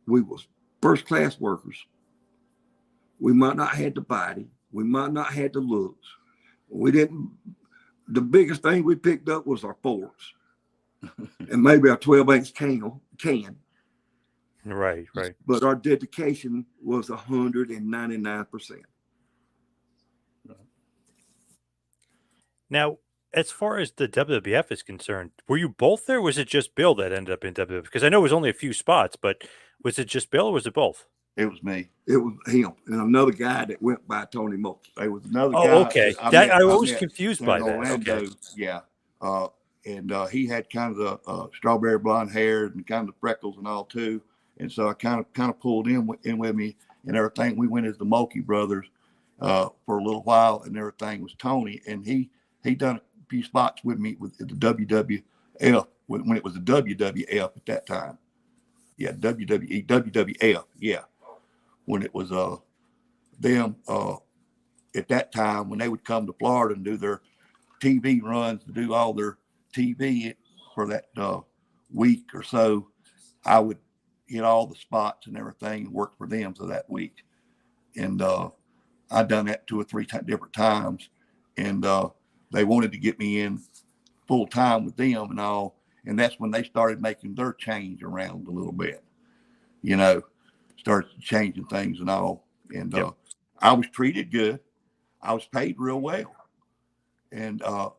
we was first class workers. We might not have the body, we might not have the looks. We didn't. The biggest thing we picked up was our forks and maybe our 12-inch can. Right, right. But our dedication was 199%. Now, as far as the WWF is concerned, were you both there? Or was it just Bill that ended up in WWF? Because I know it was only a few spots, but was it just Bill or was it both? It was me. It was him and another guy that went by Tony Mulkey. There was another Oh, guy. okay. That I was met confused in by that. Orlando. Okay. Yeah. And he had kind of the strawberry blonde hair and kind of the freckles and all too. And so I kind of pulled in with me and everything. We went as the Mulkey brothers for a little while, and everything was Tony. And he done a few spots with me with the WWF when it was the WWF at that time. Yeah, WWE, WWF. Yeah, when it was them at that time when they would come to Florida and do their TV runs, to do all their TV for that week or so, I would hit all the spots and everything and work for them for that week. And I'd done that 2 or 3 different times. And they wanted to get me in full time with them and all. And that's when they started making their change around a little bit, started changing things and all. And I was treated good. I was paid real well. And there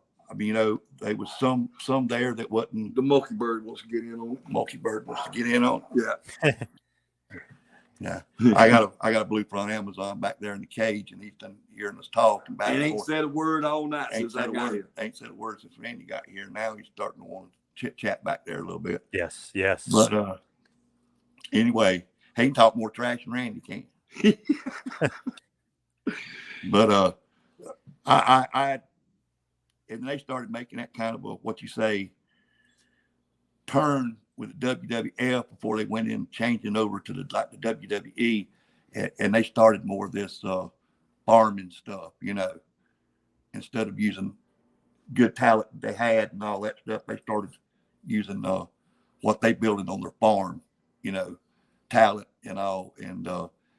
was some there that wasn't. The Mulkey Bird wants to get in on it. Mulkey Bird wants to get in on it. Yeah. Yeah. I got a blueprint on Amazon back there in the cage, and he's done hearing us talk and back and ain't forth. said a word all night Ain't since I got here. Ain't said a word since Randy got here. Now he's starting to want to chit chat back there a little bit. Yes. But anyway, he can talk more trash than Randy can. But I and they started making that kind of a what you say turn with the WWF before they went in changing over to the WWE, and they started more of this farming stuff, instead of using good talent they had and all that stuff. They started using what they building on their farm, talent and all, and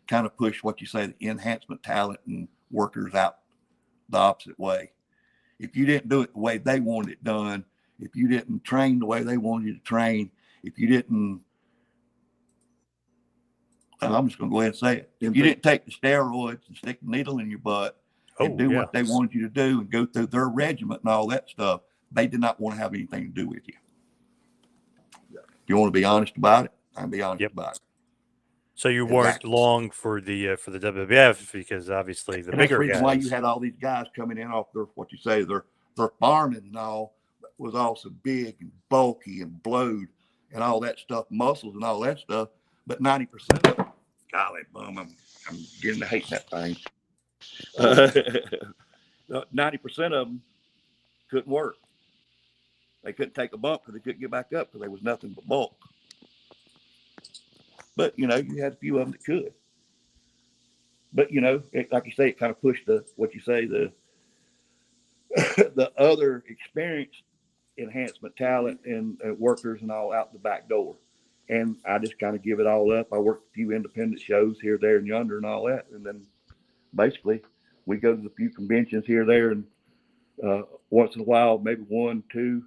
kind of push what you say the enhancement talent and workers out the opposite way. If you didn't do it the way they wanted it done, if you didn't train the way they wanted you to train, if you didn't, I'm just going to go ahead and say it. If you didn't take the steroids and stick the needle in your butt and do what they wanted you to do and go through their regiment and all that stuff, they did not want to have anything to do with you. If you want to be honest about it, I'll be honest about it. So you weren't long for the WWF because obviously the bigger reason guys. Why you had all these guys coming in off their what you say their farming and all was also big and bulky and blowed and all that stuff, muscles and all that stuff. But 90% of them, golly bum, I'm getting to hate that thing. 90% of them couldn't work. They couldn't take a bump because they couldn't get back up because there was nothing but bulk. But, you had a few of them that could. But, like you say, it kind of pushed the other experienced enhancement talent and workers and all out the back door. And I just kind of give it all up. I worked a few independent shows here, there, and yonder and all that. And then basically we go to the few conventions here, there, and once in a while, maybe 1, 2,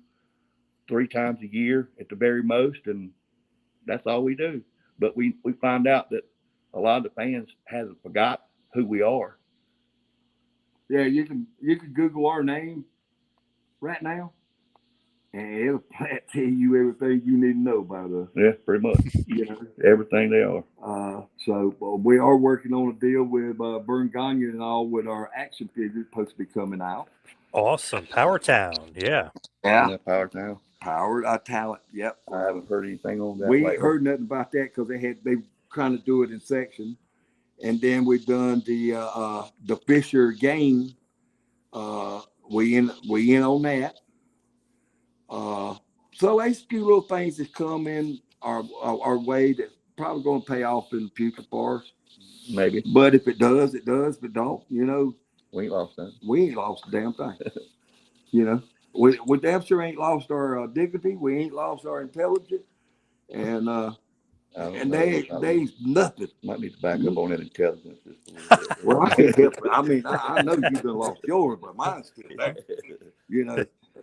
3 times a year at the very most. And that's all we do. But we find out that a lot of the fans hasn't forgot who we are. Yeah, you can Google our name right now, and it'll tell you everything you need to know about us. Yeah, pretty much. Everything they are. So we are working on a deal with Bern Gagne and all with our action figures supposed to be coming out. Awesome. Power Town. Yeah. Power Town. Power talent. Yep. I haven't heard anything on that. We ain't heard nothing about that because they trying to do it in sections. And then we've done the Fisher game. We in on that. So there's a few little things that come in our way that's probably going to pay off in the future for us. Maybe. But if it does, it does. But don't, we ain't lost that. We ain't lost a damn thing. We damn sure ain't lost our dignity. We ain't lost our intelligence. And they nothing. Might need to back up on that intelligence just a little bit. Well, I can't help it. I mean, I know you've lost yours, but mine's still there.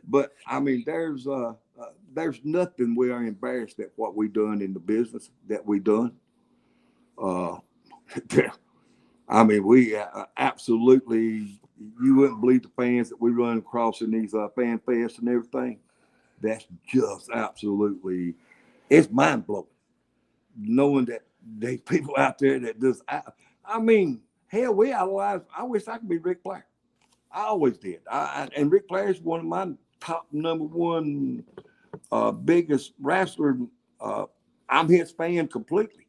But I mean, there's there's nothing we are embarrassed at what we done in the business that we done. I mean, we absolutely, you wouldn't believe the fans that we run across in these fan fests and everything. That's just absolutely, it's mind blowing knowing that there's people out there that just, I mean, hell, we idolize, I wish I could be Ric Flair. I always did. And Ric Flair is one of my top number one biggest wrestler. I'm his fan completely.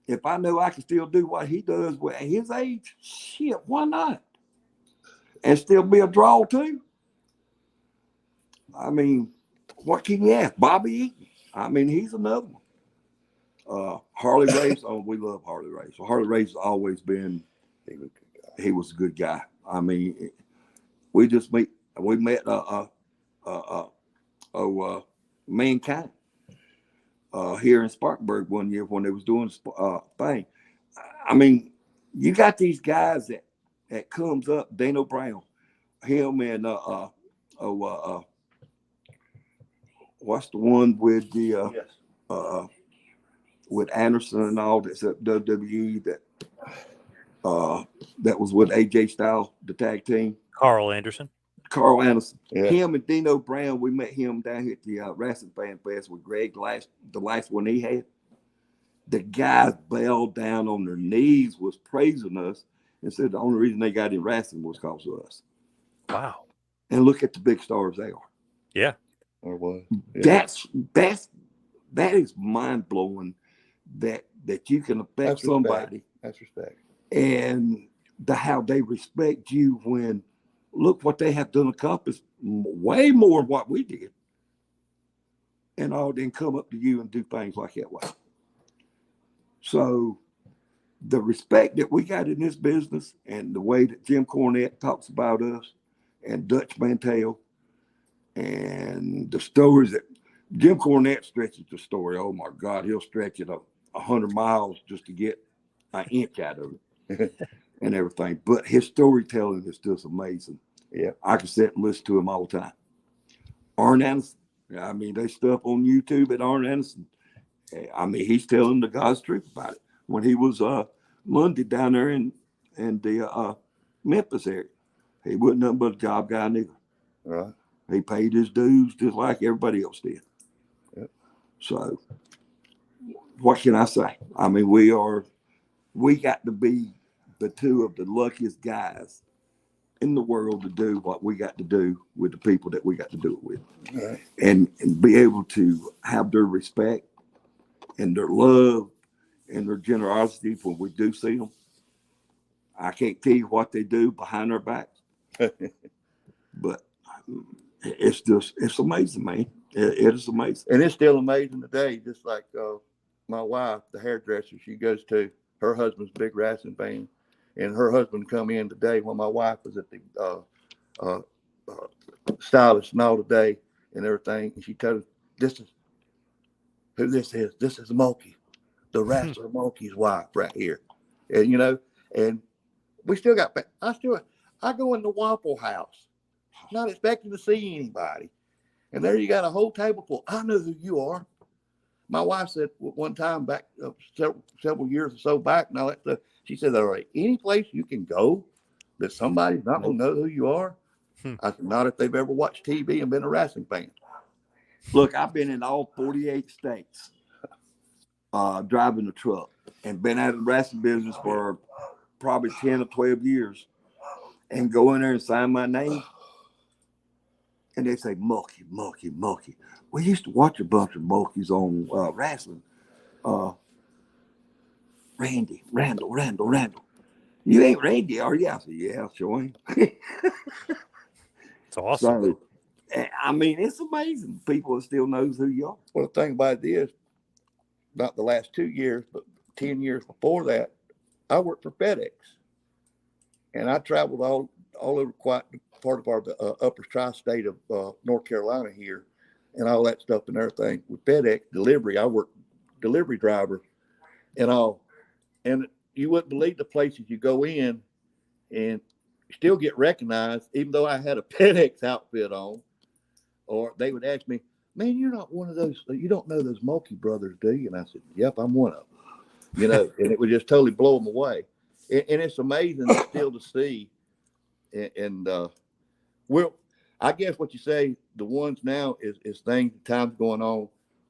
If I know I can still do what he does at his age, shit, why not? And still be a draw too. I mean, what can you ask? Bobby Eaton. I mean, he's another one. Harley Race. Oh, we love Harley Race. So Harley Race has always been. He was a good guy. I mean, we met Mankind here in Spartanburg one year when they was doing thing. I mean, you got these guys that comes up, Dano Brown, him and what's the one with the with Anderson and all that's at WWE that was with AJ Styles, the tag team. Carl Anderson. Carl Anderson. Yeah. Him and Dino Brown, we met him down here at the Wrestling Fan Fest with Greg, the last one he had. The guys bowed down on their knees, was praising us, and said the only reason they got in wrestling was because of us. Wow. And look at the big stars they are. Yeah. Or was. Yeah. That is mind blowing that you can affect somebody. That's respect. And how they respect you when look what they have done accomplished way more than what we did. And all then come up to you and do things like that way. So the respect that we got in this business and the way that Jim Cornette talks about us and Dutch Mantel and the stories that Jim Cornette stretches the story. Oh my God, he'll stretch it 100 miles just to get an inch out of it and everything. But his storytelling is just amazing. Yeah, I can sit and listen to him all the time. Arn Anderson, I mean, they stuff on YouTube at Arn Anderson. I mean, he's telling the God's truth about it. When he was Monday down there in the Memphis area, he wasn't nothing but a job guy neither. right. He paid his dues just like everybody else did. Yep. So, what can I say? I mean, we got to be the two of the luckiest guys in the world to do what we got to do with the people that we got to do it with. Right. And be able to have their respect and their love and their generosity when we do see them. I can't tell you what they do behind our backs, but it's amazing, man. It is amazing. And it's still amazing today, just like my wife, the hairdresser she goes to, her husband's a big wrestling fan. And her husband come in today when my wife was at the stylist and all today and everything. And she told us, this is who this is. This is Mulkey, the wrestler Mulkey's wife right here. And, you know, and we still got, I go in the Waffle House, not expecting to see anybody. And there you got a whole table full. I know who you are. My wife said one time back several years or so back, and all that stuff, she said, "All right, any place you can go that somebody's not going to know who you are?" I said, "Not if they've ever watched TV and been a wrestling fan." Look, I've been in all 48 states driving a truck and been out of the wrestling business for probably 10 or 12 years and go in there and sign my name. And they say, Mulkey, Mulkey, Mulkey. We used to watch a bunch of Mulkeys on wrestling. Randy, Randall. You ain't Randy, are you? I said, yeah, sure am. It's awesome. So, I mean, it's amazing. People still knows who you are. Well, the thing about it is, not the last 2 years, but 10 years before that, I worked for FedEx. And I traveled all over quite part of our upper tri-state of North Carolina here and all that stuff and everything. With FedEx delivery, I worked delivery driver and all. And you wouldn't believe the places you go in and still get recognized, even though I had a FedEx outfit on. Or they would ask me, man, you're not one of those. You don't know those Mulkey brothers, do you? And I said, yep, I'm one of them. You know, and it would just totally blow them away. And it's amazing still to see. And we're, I guess what you say, the ones now is things, times going on.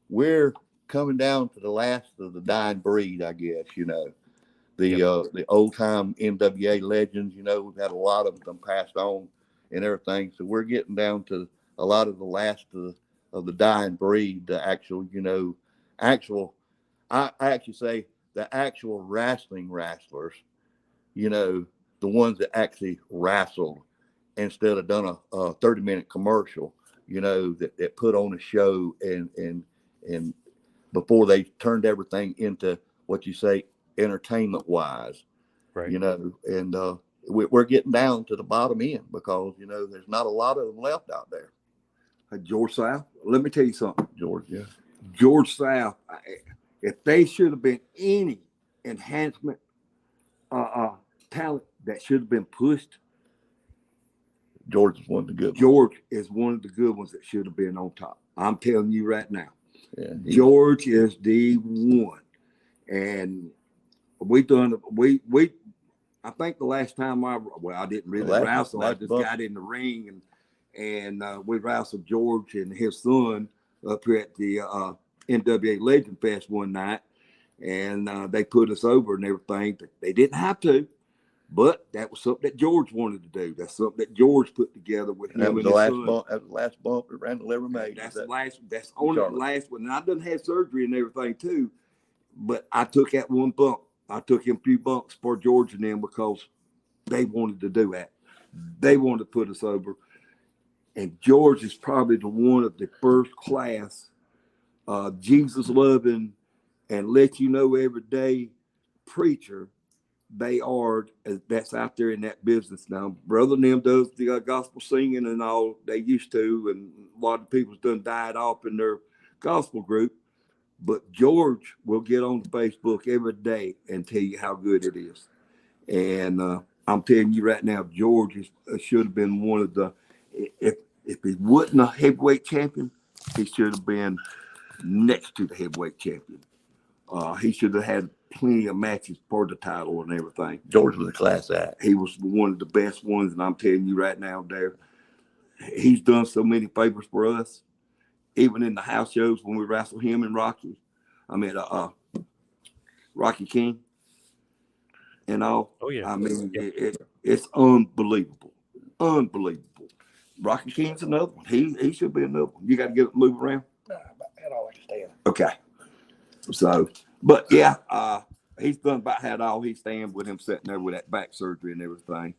We're coming down to the last of the dying breed, I guess, you know. The old time NWA legends, you know, we've had a lot of them passed on and everything. So we're getting down to a lot of the last of the dying breed, the actual, you know, I actually say the actual wrestlers, you know, the ones that actually wrestled instead of done a 30-minute commercial, you know, that put on a show and before they turned everything into what you say, entertainment wise, Right. you know, and we're getting down to the bottom end because, you know, there's not a lot of them left out there. George South, let me tell you something. George South, if they should have been any enhancement talent that should have been pushed, George is one of the good ones. George is one of the good ones that should have been on top. I'm telling you right now. Yeah, George is the one. And I think the last time I didn't really wrestle. I just got in the ring and we wrestled George and his son up here at the NWA Legend Fest one night. And they put us over and everything. They didn't have to, but that was something that George wanted to do. That's something that George put together with him. That was the last bump. That was the last bump that Randall ever made. That's the last. That's only the last one. And I done had surgery and everything too, but I took that one bump. I took him a few bumps for George and them because they wanted to do that. They wanted to put us over. And George is probably the one of the first class, Jesus loving and let you know every day preacher they are that's out there in that business now. Brother and them does the gospel singing and all they used to, and a lot of people's done died off in their gospel group. But George will get on Facebook every day and tell you how good it is. And I'm telling you right now, George should have been one of the, if he wasn't a heavyweight champion, he should have been next to the heavyweight champion. He should have had plenty of matches for the title and everything. George was a class act. He was one of the best ones, and I'm telling you right now, there, he's done so many favors for us. Even in the house shows when we wrestled him and Rocky, Rocky King, and all. Oh yeah. I mean, it's unbelievable, unbelievable. Rocky King's another one. He should be another one. You got to get him move around. Nah, about all I can stand. Okay. So, but yeah, he's done about had all he stand with him sitting there with that back surgery and everything.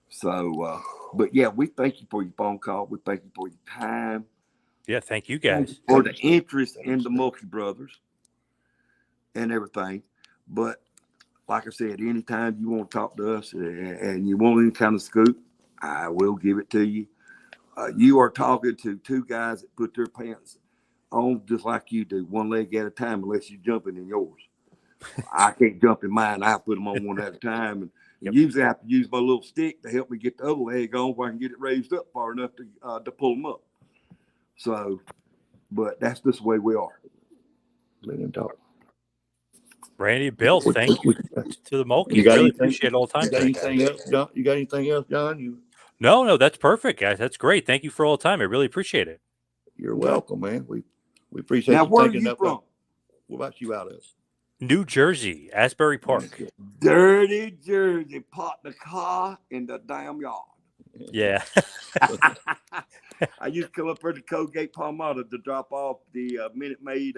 So, but yeah, we thank you for your phone call. We thank you for your time. Yeah, thank you guys for the interest in the Mulkey brothers and everything. But like I said, anytime you want to talk to us and you want any kind of scoop, I will give it to you. You are talking to two guys that put their pants on just like you do, one leg at a time, unless you're jumping in yours. I can't jump in mine. I put them on one at a time. And usually I have to use my little stick to help me get the other leg on where I can get it raised up far enough to pull them up. So, but that's just the way we are. Let him talk. Randy, Bill, thank you to the Mulkey. You got really anything, appreciate it all the time. You got anything else, John? You got anything else, John? No, that's perfect, guys. That's great. Thank you for all the time. I really appreciate it. You're welcome, man. We appreciate now, you where taking are you up. from? What about you out of? New Jersey, Asbury Park. Dirty Jersey. Park the car in the damn yard. Yeah. I used to come up here to Colgate Palmyra to drop off the Minute Maid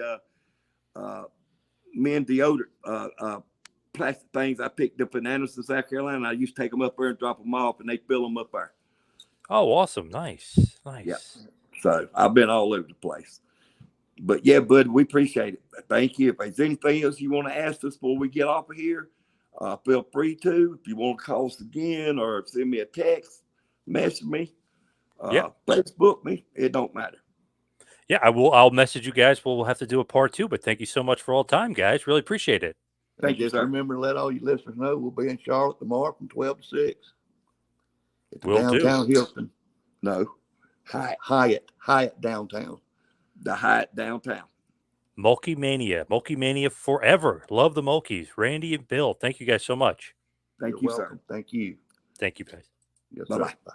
men deodorant plastic things I picked up in Anderson, South Carolina. I used to take them up there and drop them off, and they fill them up there. Oh, awesome. Nice. Yeah. So I've been all over the place. But yeah, bud, we appreciate it. Thank you. If there's anything else you want to ask us before we get off of here, feel free to. If you want to call us again or send me a text, message me, Facebook me, it don't matter. Yeah, I'll message you guys. We'll have to do a part 2, but thank you so much for all the time, guys. Really appreciate it. Thank you, sir. Remember to let all you listeners know we'll be in Charlotte tomorrow from 12 to 6. At the downtown Hilton. No. Hyatt downtown. the Hyatt downtown. Mulkey Mania forever. Love the Mulkeys. Randy and Bill, thank you guys so much. Thank You're you, welcome. sir. Thank you. Thank you, guys. Yes, Bye-bye. sir. Bye.